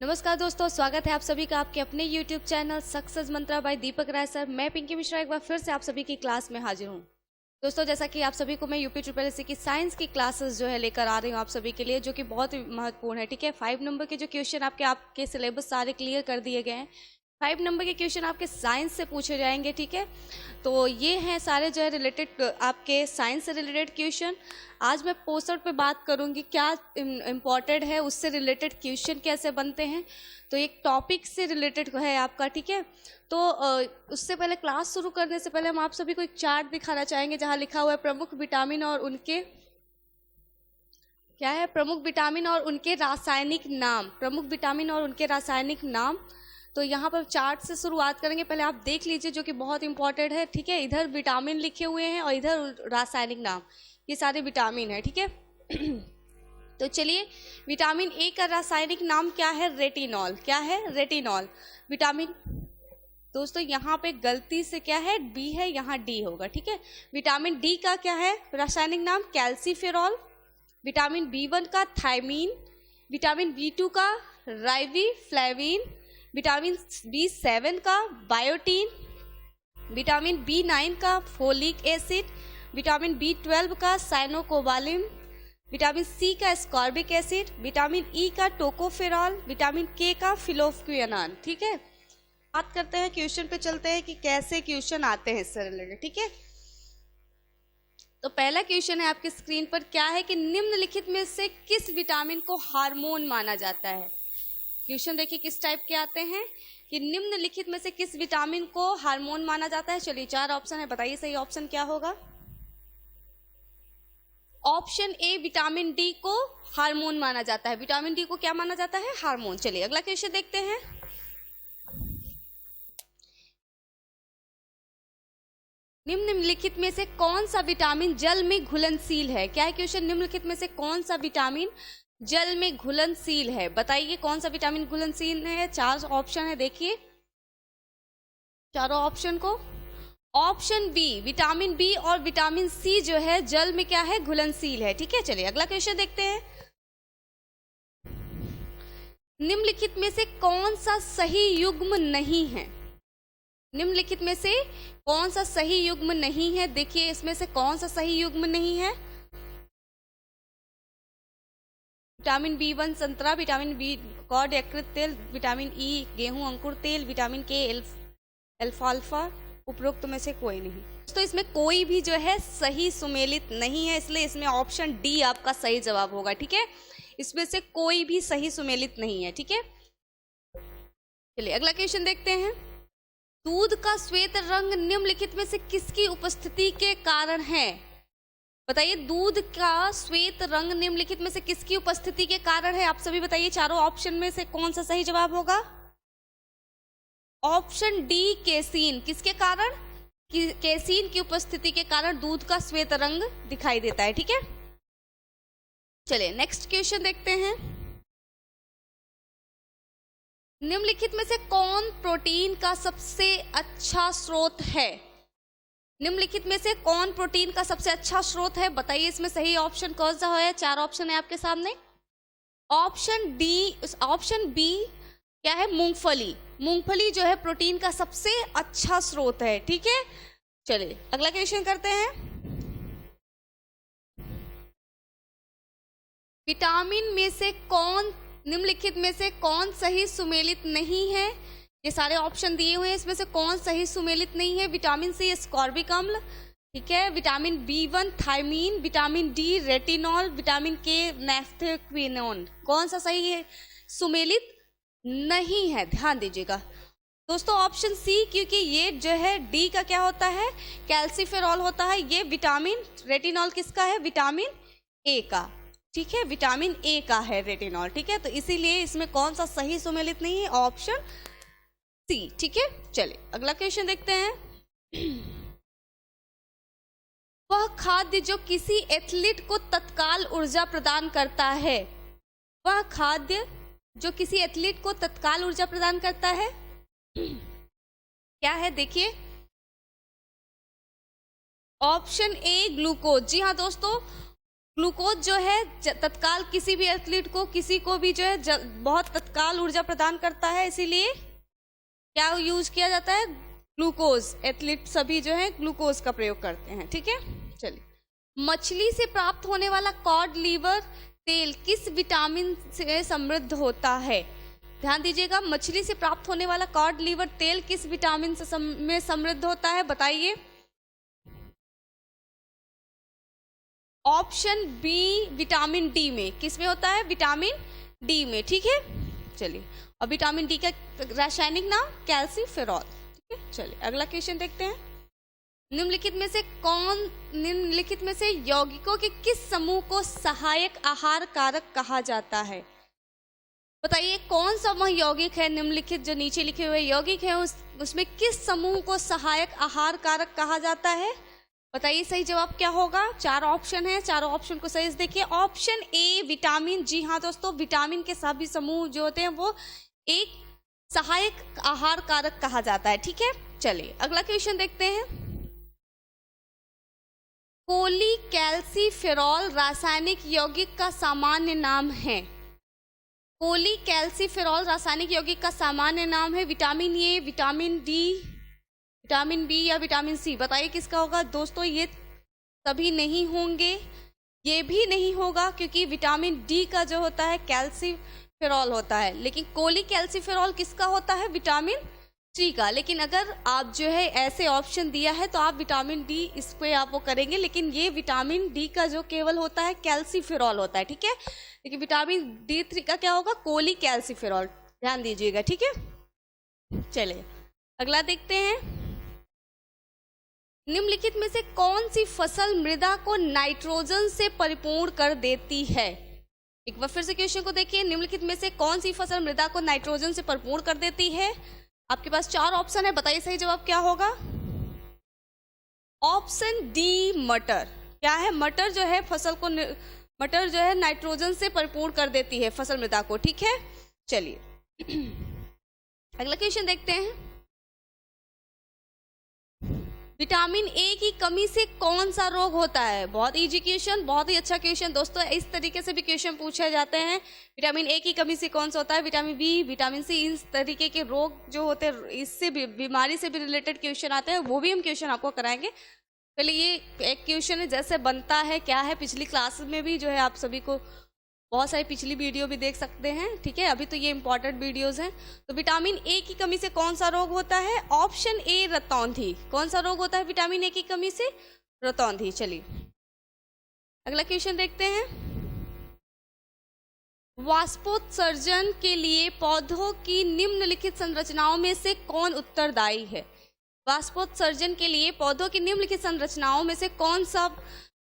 नमस्कार दोस्तों, स्वागत है आप सभी का आपके अपने YouTube चैनल सक्सेस मंत्रा बाय दीपक राय सर। मैं पिंकी मिश्रा एक बार फिर से आप सभी की क्लास में हाजिर हूँ। दोस्तों, जैसा कि आप सभी को मैं यूपी ट्रिपल एससी की साइंस की क्लासेस जो है लेकर आ रही हूँ आप सभी के लिए, जो कि बहुत ही महत्वपूर्ण है। ठीक है, 5 नंबर के जो क्वेश्चन आपके सिलेबस सारे क्लियर कर दिए गए हैं। 5 नंबर के क्वेश्चन आपके साइंस से पूछे जाएंगे। ठीक है, तो ये हैं सारे जो है रिलेटेड आपके साइंस से रिलेटेड क्वेश्चन। आज मैं पोस्टर पे बात करूंगी क्या इम्पोर्टेंट है, उससे रिलेटेड क्वेश्चन कैसे बनते हैं। तो एक टॉपिक से रिलेटेड है आपका। ठीक है, तो उससे पहले क्लास शुरू करने से पहले हम आप सभी को एक चार्ट दिखाना चाहेंगे जहां लिखा हुआ है प्रमुख विटामिन और उनके क्या है, प्रमुख विटामिन और उनके रासायनिक नाम। प्रमुख विटामिन और उनके रासायनिक नाम। तो यहाँ पर चार्ट से शुरुआत करेंगे, पहले आप देख लीजिए जो कि बहुत इंपॉर्टेंट है। ठीक है, इधर विटामिन लिखे हुए हैं और इधर रासायनिक नाम, ये सारे विटामिन है। ठीक है तो चलिए, विटामिन ए का रासायनिक नाम क्या है? रेटिनॉल। क्या है? रेटिनॉल। विटामिन दोस्तों यहाँ पे गलती से क्या है, बी है, यहाँ डी होगा। ठीक है, विटामिन डी का क्या है रासायनिक नाम? कैल्सीफेरॉल। विटामिन बी1 का थायमीन। विटामिन बी2 का राइबोफ्लेविन। विटामिन बी7 का बायोटीन। विटामिन बी9 का फोलिक एसिड। विटामिन बी12 का साइनोकोबालिन। विटामिन सी का एस्कॉर्बिक एसिड। विटामिन ई का टोकोफेरॉल। विटामिन के का फिलोक्विनान। ठीक है, बात करते हैं क्वेश्चन पे, चलते हैं कि कैसे क्वेश्चन आते हैं इससे रिलेटेड। ठीक है, तो पहला क्वेश्चन है आपकी स्क्रीन पर, क्या है कि निम्नलिखित में से किस विटामिन को हार्मोन माना जाता है। क्वेश्चन देखिए किस टाइप के आते हैं कि निम्नलिखित में से किस विटामिन को हार्मोन माना जाता है। चलिए 4 ऑप्शन है, बताइए सही ऑप्शन क्या होगा। ऑप्शन ए, विटामिन डी को हार्मोन माना जाता है। विटामिन डी को क्या माना जाता है? हार्मोन। चलिए अगला क्वेश्चन देखते हैं। निम्नलिखित में से कौन सा विटामिन जल में घुलनशील है? क्या है क्वेश्चन, निम्नलिखित में से कौन सा विटामिन जल में घुलनशील है? बताइए कौन सा विटामिन घुलनशील है। 4 ऑप्शन है, देखिए चारों ऑप्शन को। ऑप्शन बी, विटामिन बी और विटामिन सी जो है जल में क्या है, घुलनशील है। ठीक है, चलिए अगला क्वेश्चन देखते हैं। निम्नलिखित में से कौन सा सही युग्म नहीं है? निम्नलिखित में से कौन सा सही युग्म नहीं है? देखिए इसमें से कौन सा सही युग्म नहीं है। विटामिन बी1 संतरा। विटामिन बी कॉड यकृत तेल। विटामिन ई गेहूं अंकुर तेल। विटामिन के अल्फाल्फा। उपरोक्त में से कोई नहीं। तो इसमें कोई भी जो है सही सुमेलित नहीं है, इसलिए इसमें ऑप्शन डी आपका सही जवाब होगा। ठीक है, इसमें से कोई भी सही सुमेलित नहीं है। ठीक है, चलिए अगला क्वेश्चन देखते हैं। दूध का श्वेत रंग निम्नलिखित में से किसकी उपस्थिति के कारण है? बताइए, दूध का श्वेत रंग निम्नलिखित में से किसकी उपस्थिति के कारण है? आप सभी बताइए चारों ऑप्शन में से कौन सा सही जवाब होगा। Option D, casein. किसके कारण? केसीन की उपस्थिति के कारण दूध का श्वेत रंग दिखाई देता है। ठीक है, चलिए नेक्स्ट क्वेश्चन देखते हैं। निम्नलिखित में से कौन प्रोटीन का सबसे अच्छा स्रोत है? निम्नलिखित में से कौन प्रोटीन का सबसे अच्छा स्रोत है? बताइए इसमें सही ऑप्शन कौन सा है। 4 ऑप्शन है आपके सामने। ऑप्शन डी, ऑप्शन बी क्या है, मूंगफली। मूंगफली जो है प्रोटीन का सबसे अच्छा स्रोत है। ठीक है, चलिए अगला क्वेश्चन करते हैं। विटामिन में से कौन, निम्नलिखित में से कौन सही सुमेलित नहीं है? ये सारे ऑप्शन दिए हुए हैं, इसमें से कौन सही सुमेलित नहीं है। विटामिन सी एस्कॉर्बिक अम्ल। ठीक है, vitamin B one thiamine. Vitamin D retinol. Vitamin K naphthoquinone. कौन सा सही है सुमेलित नहीं है? ध्यान दीजिएगा दोस्तों, ऑप्शन सी, क्योंकि ये जो है डी का क्या होता है, कैल्सीफेरॉल होता है। ये विटामिन रेटिनॉल किसका है? विटामिन ए का। ठीक है, विटामिन ए का है रेटिनॉल। ठीक है, तो इसीलिए इसमें कौन सा सही सुमेलित नहीं है, ऑप्शन सी। ठीक है, चलिए अगला क्वेश्चन देखते हैं। वह खाद्य जो किसी एथलीट को तत्काल ऊर्जा प्रदान करता है। वह खाद्य जो किसी एथलीट को तत्काल ऊर्जा प्रदान करता है क्या है? देखिए ऑप्शन ए, ग्लूकोज। जी हाँ दोस्तों, ग्लूकोज जो है तत्काल किसी भी एथलीट को, किसी को भी जो है बहुत तत्काल ऊर्जा प्रदान करता है, इसीलिए क्या यूज किया जाता है, ग्लूकोज। एथलीट सभी जो है ग्लूकोज का प्रयोग करते हैं, ठीक है। चलिए, मछली से प्राप्त होने वाला कॉड लीवर तेल किस विटामिन से समृद्ध होता है? ध्यान दीजिएगा, मछली से प्राप्त होने वाला कॉड लीवर तेल किस विटामिन से में समृद्ध होता है, बताइए। ऑप्शन बी विटामिन डी में। किस में होता है? विटामिन डी में, ठीक है। चलिए, और विटामिन डी का रासायनिक नाम कैल्सीफेरॉल, ठीक है। चलिए, अगला क्वेश्चन देखते हैं। निम्नलिखित में से यौगिकों के किस समूह को सहायक आहार कारक कहा जाता है? बताइए, कौन सा वह यौगिक है, निम्नलिखित जो नीचे लिखे हुए यौगिक है उसमें किस समूह को सहायक आहार कारक कहा जाता है? बताइए, सही जवाब क्या होगा? 4 ऑप्शन है, चारों ऑप्शन को सही से देखिए। ऑप्शन ए विटामिन, जी हाँ दोस्तों, विटामिन के सभी समूह जो होते हैं वो एक सहायक आहार कारक कहा जाता है, ठीक है। चलिए, अगला क्वेश्चन देखते हैं। कोलीकैल्सीफेरॉल रासायनिक यौगिक का सामान्य नाम है। कोलीकैल्सीफेरॉल रासायनिक यौगिक का सामान्य नाम है। Vitamin A, vitamin D, vitamin B या विटामिन सी? बताइए किसका होगा दोस्तों। ये सभी नहीं होंगे, ये भी नहीं होगा, क्योंकि विटामिन डी का जो होता है कैल्सीफेरॉल होता है, लेकिन कोलीकैल्सीफेरॉल किसका होता है? विटामिन सी का। लेकिन अगर आप जो है ऐसे ऑप्शन दिया है तो आप विटामिन डी इस पे आप वो करेंगे, लेकिन ये विटामिन डी का जो केवल होता है कैल्सीफेरॉल होता है, ठीक है। लेकिन विटामिन D3 का क्या होगा? कोलीकैल्सीफेरॉल, ध्यान दीजिएगा, ठीक है। चलिए, अगला देखते हैं। निम्नलिखित में से कौन सी फसल मृदा को नाइट्रोजन से परिपूर्ण कर देती है? एक बार फिर से क्वेश्चन को देखिए। निम्नलिखित में से कौन सी फसल मृदा को नाइट्रोजन से परिपूर्ण कर देती है? आपके पास 4 ऑप्शन है, बताइए सही जवाब क्या होगा। ऑप्शन डी मटर। क्या है? मटर जो है फसल को, मटर जो है नाइट्रोजन से परिपूर्ण कर देती है फसल मृदा को, ठीक है। चलिए, अगला क्वेश्चन देखते हैं। विटामिन ए की कमी से कौन सा रोग होता है? बहुत इजी क्वेश्चन, बहुत ही अच्छा क्वेश्चन दोस्तों। इस तरीके से भी क्वेश्चन पूछे जाते हैं। विटामिन ए की कमी से कौन सा होता है? विटामिन बी, विटामिन सी, इस तरीके के रोग जो होते हैं, इससे भी बीमारी से भी रिलेटेड क्वेश्चन आते हैं, वो भी हम क्वेश्चन आपको कराएंगे। पहले ये एक क्वेश्चन है जैसे बनता है क्या है, पिछली क्लास में भी जो है आप सभी को बहुत सारी पिछली वीडियो भी देख सकते हैं, ठीक है। अभी तो ये इंपॉर्टेंट वीडियोस हैं। तो विटामिन ए की कमी से कौन सा रोग होता है? ऑप्शन ए रतौंधी। कौन सा रोग होता है विटामिन ए की कमी से? रतौंधी। चलिए, अगला क्वेश्चन देखते हैं। वाष्पोत्सर्जन के लिए पौधों की निम्नलिखित संरचनाओं में से कौन उत्तरदायी है? वाष्पोत्सर्जन के लिए पौधों की निम्नलिखित संरचनाओं में से कौन सा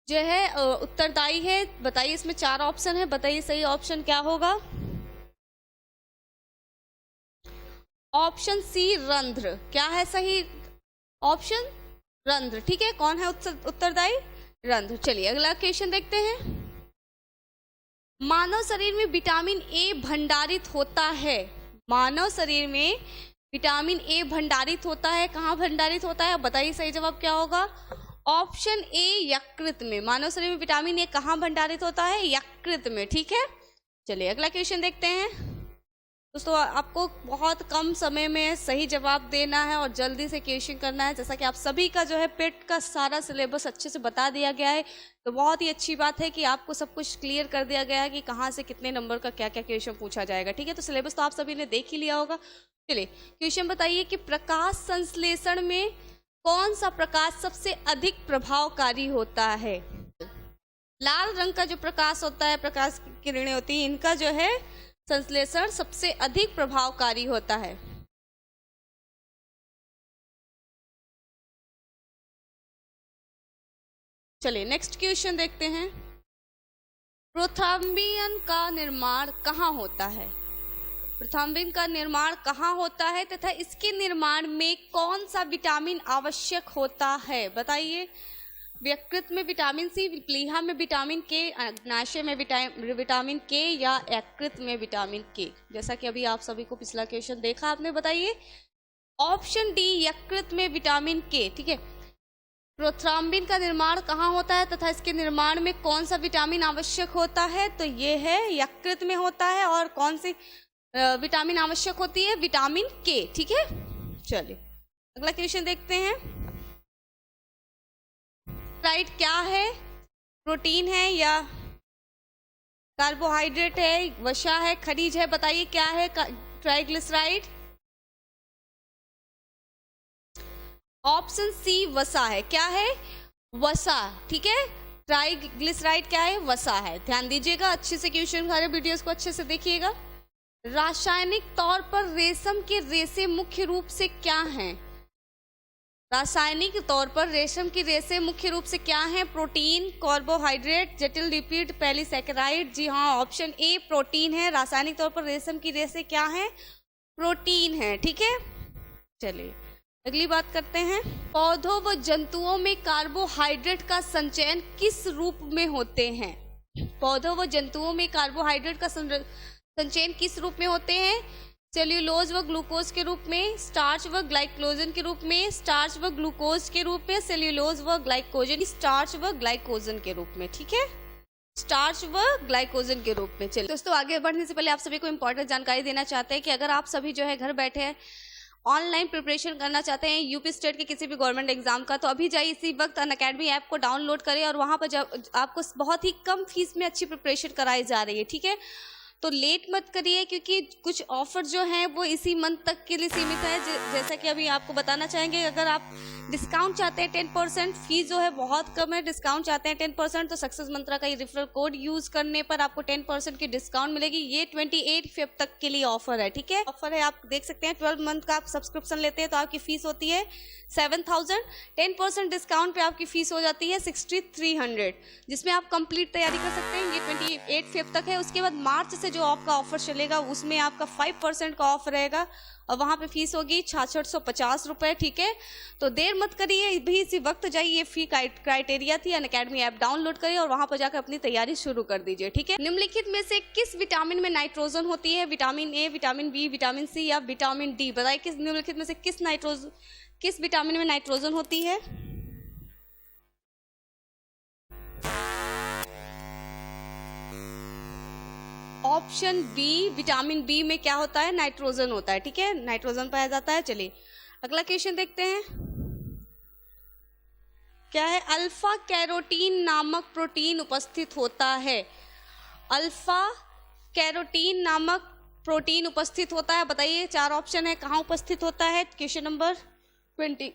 जो है उत्तरदायी है? बताइए, इसमें 4 ऑप्शन है, बताइए सही ऑप्शन क्या होगा। ऑप्शन सी रंध्र। क्या है सही ऑप्शन? रंध्र, ठीक है। कौन है उत्तरदायी? रंध्र। चलिए, अगला क्वेश्चन देखते हैं। मानव शरीर में विटामिन ए भंडारित होता है। मानव शरीर में विटामिन ए भंडारित होता है, कहाँ भंडारित होता है? बताइए सही जवाब क्या होगा। ऑप्शन ए यकृत में। मानव शरीर में विटामिन ए कहाँ भंडारित होता है? यकृत में, ठीक है। चलिए, अगला क्वेश्चन देखते हैं। दोस्तों, आपको बहुत कम समय में सही जवाब देना है और जल्दी से क्वेश्चन करना है। जैसा कि आप सभी का जो है पेट का सारा सिलेबस अच्छे से बता दिया गया है, तो बहुत ही अच्छी बात है कि आपको सब कुछ क्लियर कर दिया गया है कि कहाँ से कितने नंबर का क्या क्या क्वेश्चन पूछा जाएगा, ठीक है। तो सिलेबस तो आप सभी ने देख ही लिया होगा। चलिए, क्वेश्चन बताइए कि प्रकाश संश्लेषण में कौन सा प्रकाश सबसे अधिक प्रभावकारी होता है? लाल रंग का जो प्रकाश होता है, प्रकाश की किरणें होती हैं, इनका जो है संश्लेषण सबसे अधिक प्रभावकारी होता है। चलिए, नेक्स्ट क्वेश्चन देखते हैं। प्रोथ्राम्बियन का निर्माण कहाँ होता है? प्रोथ्राम्बिन का निर्माण कहाँ होता है तथा इसके निर्माण में कौन सा विटामिन आवश्यक होता है? बताइए। यकृत में विटामिन सी, प्लीहा में विटामिन के, अग्नाशय में विटामिन के, या यकृत में विटामिन के? जैसा कि अभी आप सभी को पिछला क्वेश्चन देखा आपने, बताइए। ऑप्शन डी यकृत में विटामिन के, ठीक है। प्रोथ्राम्बिन का निर्माण कहाँ होता है तथा इसके निर्माण में कौन सा विटामिन आवश्यक होता है? तो ये है यकृत में होता है। और कौन सी विटामिन आवश्यक होती है? विटामिन के। ठीक है, चलिए अगला क्वेश्चन देखते हैं। राइट क्या है? प्रोटीन है या कार्बोहाइड्रेट है, वसा है, खनिज है? बताइए क्या है ट्राइग्लिसराइड? ऑप्शन सी वसा है। क्या है? वसा। ठीक है, ट्राइग्लिसराइड क्या है? वसा है। ध्यान दीजिएगा, अच्छे से क्वेश्चन सारे वीडियोस को अच्छे से देखिएगा। रासायनिक तौर पर रेशम के रेशे मुख्य रूप से क्या हैं? रासायनिक तौर पर रेशम की रेशे मुख्य रूप से क्या हैं? प्रोटीन, कार्बोहाइड्रेट, जटिल लिपिड, पॉलीसैकेराइड? जी हाँ, ऑप्शन ए प्रोटीन है। रासायनिक तौर पर रेशम की रेशे क्या हैं? प्रोटीन है। ठीक है, चलिए अगली बात करते हैं। पौधों व जंतुओं में कार्बोहाइड्रेट का संचयन किस रूप में होते हैं? पौधों व जंतुओं में कार्बोहाइड्रेट का संचयन किस रूप में होते हैं? सेल्यूलोज व ग्लूकोज के रूप में, स्टार्च व ग्लाइकोजन के रूप में, स्टार्च व ग्लूकोज के रूप में, सेल्यूलोज व ग्लाइकोजन, स्टार्च व ग्लाइकोजन के रूप में। ठीक है, स्टार्च व ग्लाइकोजन के रूप में। चलिए दोस्तों, आगे बढ़ने से पहले आप सभी को इंपॉर्टेंट जानकारी देना चाहते हैं कि अगर आप सभी जो है घर बैठे ऑनलाइन प्रिपरेशन करना चाहते हैं यूपी स्टेट के किसी भी गवर्नमेंट एग्जाम का, तो अभी जाइए इसी वक्त अनअकैडमी ऐप को डाउनलोड करें और वहां पर जब आपको बहुत ही कम फीस में अच्छी प्रिपरेशन कराई जा रही है। ठीक है, तो लेट मत करिए क्योंकि कुछ ऑफर जो हैं वो इसी मंथ तक के लिए सीमित है। जैसा कि अभी आपको बताना चाहेंगे, अगर आप डिस्काउंट चाहते हैं 10%, फीस जो है बहुत कम है, डिस्काउंट चाहते हैं 10%, तो सक्सेस मंत्रा का ये रेफरल कोड यूज करने पर आपको 10% की डिस्काउंट मिलेगी। ये 28 फेब तक के लिए ऑफर है। ठीक है, ऑफर है, आप देख सकते हैं 12 मंथ का आप सब्सक्रिप्शन लेते हैं तो आपकी फीस होती है 7000, 10% डिस्काउंट पे आपकी फीस हो जाती है 6300, जिसमें आप कंप्लीट तैयारी कर सकते हैं। ये 28 फेब तक है। उसके बाद मार्च से जो आपका ऑफर चलेगा उसमें आपका 5% का ऑफ रहेगा और वहां पे फीस होगी 6650 रुपए। ठीक है, तो देर मत करिए, भी इसी वक्त जाइए। ये फी क्राइटेरिया थी, अनअकैडमी ऐप डाउनलोड करिए और वहां पर जाकर अपनी तैयारी शुरू कर दीजिए। ठीक है, निम्नलिखित में से किस विटामिन में नाइट्रोजन होती है? Vitamin A, vitamin B, vitamin C या विटामिन डी? बताइए किस निम्नलिखित में से किस विटामिन में नाइट्रोजन होती है? ऑप्शन बी, विटामिन बी में क्या होता है? नाइट्रोजन होता है। ठीक है, नाइट्रोजन पाया जाता है। चलिए अगला क्वेश्चन देखते हैं। क्या है? अल्फा कैरोटीन नामक प्रोटीन उपस्थित होता है। अल्फा कैरोटीन नामक प्रोटीन उपस्थित होता है। बताइए, 4 ऑप्शन है, कहाँ उपस्थित होता है? क्वेश्चन नंबर 22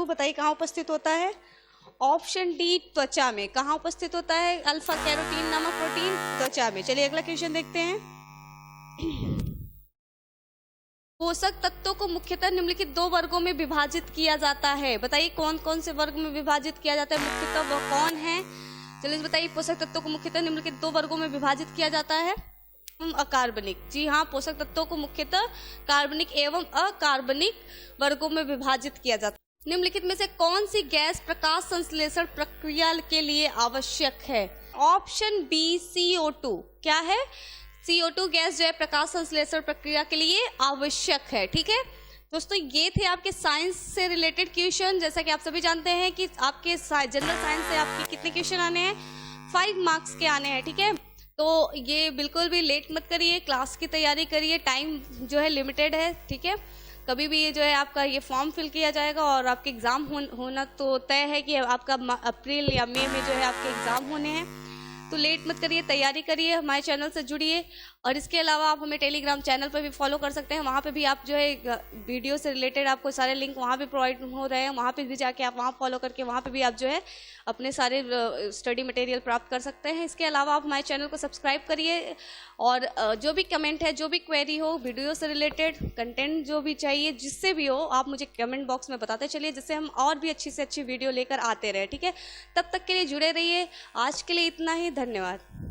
बताइए कहाँ उपस्थित होता है? ऑप्शन डी, त्वचा में। कहाँ उपस्थित होता है अल्फा कैरोटीन नामक प्रोटीन? त्वचा में। चलिए अगला क्वेश्चन देखते हैं। पोषक तत्वों को मुख्यतः निम्नलिखित 2 वर्गों में विभाजित किया जाता है। बताइए कौन कौन से वर्ग में विभाजित किया जाता है मुख्यतः, वह कौन है? चलिए बताइए, पोषक तत्वों को मुख्यतः निम्नलिखित 2 वर्गों में विभाजित किया जाता है। अकार्बनिक। जी हाँ, पोषक तत्वों को मुख्यतः कार्बनिक एवं अकार्बनिक वर्गों में विभाजित किया जाता है। निम्नलिखित में से कौन सी गैस प्रकाश संश्लेषण प्रक्रिया के लिए आवश्यक है? Option B, CO2। क्या है? CO2 गैस जो है प्रकाश संश्लेषण प्रक्रिया के लिए आवश्यक है। ठीक है दोस्तों, ये थे आपके साइंस से रिलेटेड क्वेश्चन। जैसा कि आप सभी जानते हैं कि आपके जनरल साइंस से आपके कितने क्वेश्चन आने हैं? 5 मार्क्स के आने हैं। ठीक है, तो ये बिल्कुल भी लेट मत करिए, क्लास की तैयारी करिए, टाइम जो है लिमिटेड है। ठीक है, कभी भी ये जो है आपका ये फॉर्म फिल किया जाएगा और आपके एग्ज़ाम होना तो तय है कि आपका अप्रैल या मई में जो है आपके एग्ज़ाम होने हैं। तो लेट मत करिए, तैयारी करिए, हमारे चैनल से जुड़िए। और इसके अलावा आप हमें टेलीग्राम चैनल पर भी फॉलो कर सकते हैं। वहाँ पे भी आप जो है वीडियो से रिलेटेड आपको सारे लिंक वहाँ भी प्रोवाइड हो रहे हैं। वहाँ पे भी जाके आप वहाँ फॉलो करके वहाँ पे भी आप जो है अपने सारे स्टडी मटेरियल प्राप्त कर सकते हैं। इसके अलावा आप हमारे चैनल को सब्सक्राइब करिए और जो भी कमेंट है, जो भी क्वेरी हो, वीडियो से रिलेटेड कंटेंट जो भी चाहिए, जिससे भी हो, आप मुझे कमेंट बॉक्स में बताते चलिए, जिससे हम और भी अच्छी से अच्छी वीडियो लेकर आते रहे। ठीक है, तब तक के लिए जुड़े रहिए। आज के लिए इतना ही, धन्यवाद।